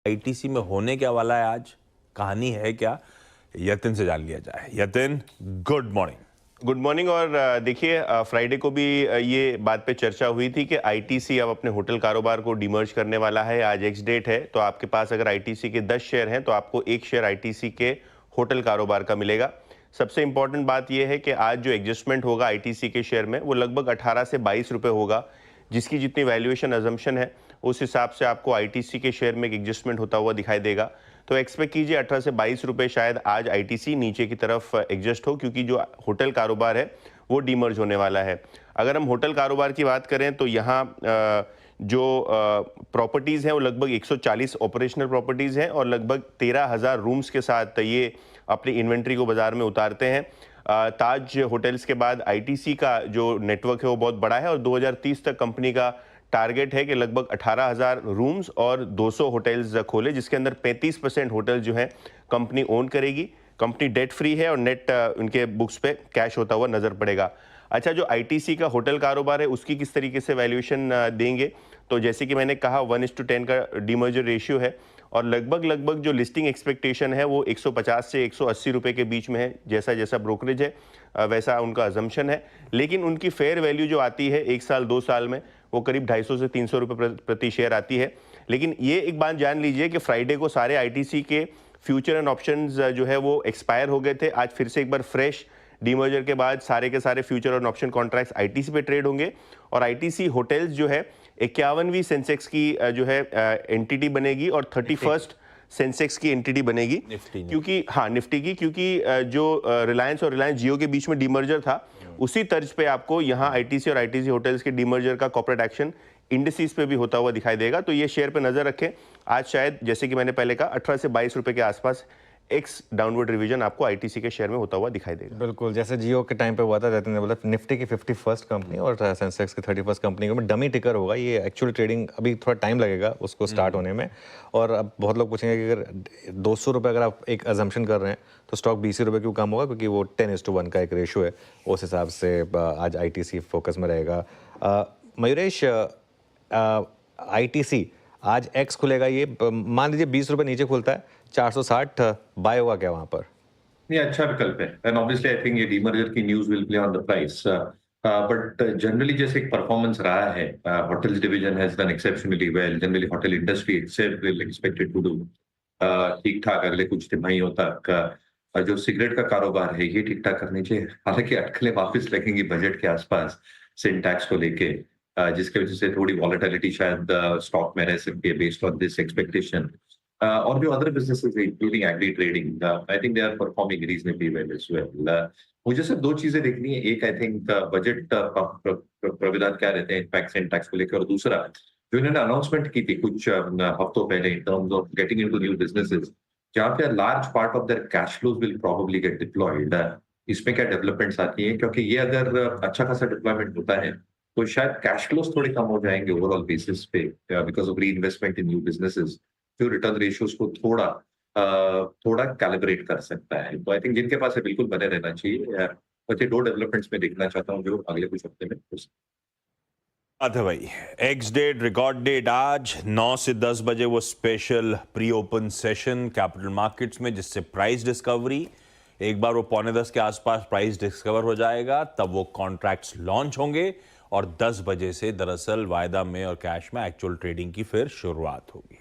ITC में होने क्या वाला है आज, कहानी है क्या, यतिन से जान लिया जाए। Yatin, good morning. Good morning. और देखिए, फ्राइडे को भी ये बात पे चर्चा हुई थी कि आईटीसी अब अपने होटल कारोबार को डिमर्ज करने वाला है। आज एक्स डेट है, तो आपके पास अगर आईटीसी के 10 शेयर हैं तो आपको एक शेयर आईटीसी के होटल कारोबार का मिलेगा। सबसे इंपॉर्टेंट बात यह है कि आज जो एडजस्टमेंट होगा आईटीसी के शेयर में वो लगभग 18 से 22 रुपये होगा, जिसकी जितनी वैल्यूएशन अजम्पशन है उस हिसाब से आपको आईटीसी के शेयर में एक एडजस्टमेंट होता हुआ दिखाई देगा। तो एक्सपेक्ट कीजिए 18 से 22 रुपये शायद आज आईटीसी नीचे की तरफ एडजस्ट हो, क्योंकि जो होटल कारोबार है वो डीमर्ज होने वाला है। अगर हम होटल कारोबार की बात करें तो यहाँ जो प्रॉपर्टीज़ हैं वो लगभग 140 ऑपरेशनल प्रॉपर्टीज़ हैं और लगभग 13,000 रूम्स के साथ ये अपनी इन्वेंट्री को बाज़ार में उतारते हैं। ताज होटल्स के बाद आईटीसी का जो नेटवर्क है वो बहुत बड़ा है और 2030 तक कंपनी का टारगेट है कि लगभग 18,000 रूम्स और 200 होटल्स खोले, जिसके अंदर 35% होटल जो है कंपनी ओन करेगी। कंपनी डेट फ्री है और नेट उनके बुक्स पे कैश होता हुआ नजर पड़ेगा। अच्छा, जो आईटीसी का होटल कारोबार है उसकी किस तरीके से वैल्यूएशन देंगे, तो जैसे कि मैंने कहा 1:10 का डीमर्जर रेशियो है और लगभग जो लिस्टिंग एक्सपेक्टेशन है वो 150 से 180 रुपये के बीच में है। जैसा जैसा ब्रोकरेज है वैसा उनका अजम्पशन है, लेकिन उनकी फेयर वैल्यू जो आती है 1 साल 2 साल में वो करीब 250 से 300 रुपये प्रति शेयर आती है। लेकिन ये एक बात जान लीजिए कि फ्राइडे को सारे आईटीसी के फ्यूचर एंड ऑप्शंस जो है वो एक्सपायर हो गए थे। आज फिर से एक बार फ्रेश डीमर्जर के बाद सारे के सारे फ्यूचर और ऑप्शन कॉन्ट्रैक्ट्स आईटीसी पे ट्रेड होंगे और आईटीसी होटल्स जो है 51वीं सेंसेक्स की जो है एंटिटी बनेगी और 31st सेंसेक्स की एंटिटी बनेगी, क्योंकि निफ्टी की, क्योंकि जो रिलायंस और रिलायंस जियो के बीच में डीमर्जर था उसी तर्ज पे आपको यहाँ आईटीसी और आईटीसी होटल्स के डीमर्जर का कॉर्पोरेट एक्शन इंडिसेस पे भी होता हुआ दिखाई देगा। तो ये शेयर पे नजर रखें। आज शायद जैसे कि मैंने पहले कहा 18 से 22 रुपए के आसपास एक्स डाउनवर्ड रिवीजन आपको आईटीसी के शेयर में होता हुआ दिखाई देगा। बिल्कुल, जैसे जियो के टाइम पे हुआ था, जतिन ने बोला निफ्टी की 51st कंपनी और सेंसेक्स की 31st कंपनी में डमी टिकर होगा। ये एक्चुअल ट्रेडिंग अभी थोड़ा टाइम लगेगा उसको स्टार्ट होने में। और अब बहुत लोग पूछेंगे कि अगर 200 रुपये अगर आप एक अजम्पशन कर रहे हैं तो स्टॉक 20 रुपये क्यों कम होगा, क्योंकि वो 10:1 का एक रेशो है। उस हिसाब से आज आईटीसी फोकस में रहेगा। मयूरेश, आईटीसी आज एक्स खुलेगा, ये मान लीजिए 20 रुपये नीचे खुलता है, 460 बाय होगा क्या वहां पर? ये अच्छा विकल्प है एंड ऑब्वियसली आई थिंक ये डीमर्जर की news will play on the price, but generally जैसे एक परफॉर्मेंस रहा है, hotels division has done exceptionally well. Generally hotel industry itself will expected to do ठीक ठाक अगले कुछ तिमाहियों तक। जो सिगरेट का कारोबार है ये ठीक ठाक करनी चाहिए। हालांकि अटकलें वापस लगेंगी बजट के आसपास सिन टैक्स को लेके, जिसके वजह से थोड़ी वॉलेटिलिटी शायद स्टॉक में रह सकती है बेस्ड ऑन दिस एक्सपेक्टेशन। और जो other businesses including agri trading, I think they are performing reasonably well as well. मुझे सिर्फ 2 चीजें देखनी है। एक, आई थिंक बजट प्राविधान क्या रहते हैं इनफैक्ट सिन टैक्स को लेकर, और दूसरा जो इन्होंने अनाउंसमेंट की थी कुछ हफ्तों पहले in terms of getting into new businesses, जहाँ पे large part of their cash flows will probably get deployed. इसमें क्या डेवलपमेंट्स आती हैं, क्योंकि ये अगर अच्छा खासा डिप्लॉयमेंट होता है तो शायद कैश फ्लोज थोड़े कम हो जाएंगे ओवरऑल बेसिस पे बिकॉज ऑफ री इन्वेस्टमेंट इन न्यू बिजनेसेस, जो रिटर्न रेशियोज को थोड़ा कैलिब्रेट कर सकता है। तो आई थिंक जिनके पास है बिल्कुल बने रहना चाहिए। बट ये 2 डेवलपमेंट्स में देखना चाहता हूँ जो अगले कुछ हफ्ते में हो सकते हैं। बात है भाई, एक्स डेट, रिकॉर्ड डेट आज 9 से 10 बजे वो special pre open session capital markets में, जिससे प्राइस डिस्कवरी एक बार वो 9:45 के आसपास प्राइस डिस्कवर हो जाएगा, तब वो कॉन्ट्रैक्ट्स लॉन्च होंगे और 10 बजे से दरअसल वायदा में और कैश में एक्चुअल ट्रेडिंग की फिर शुरुआत होगी।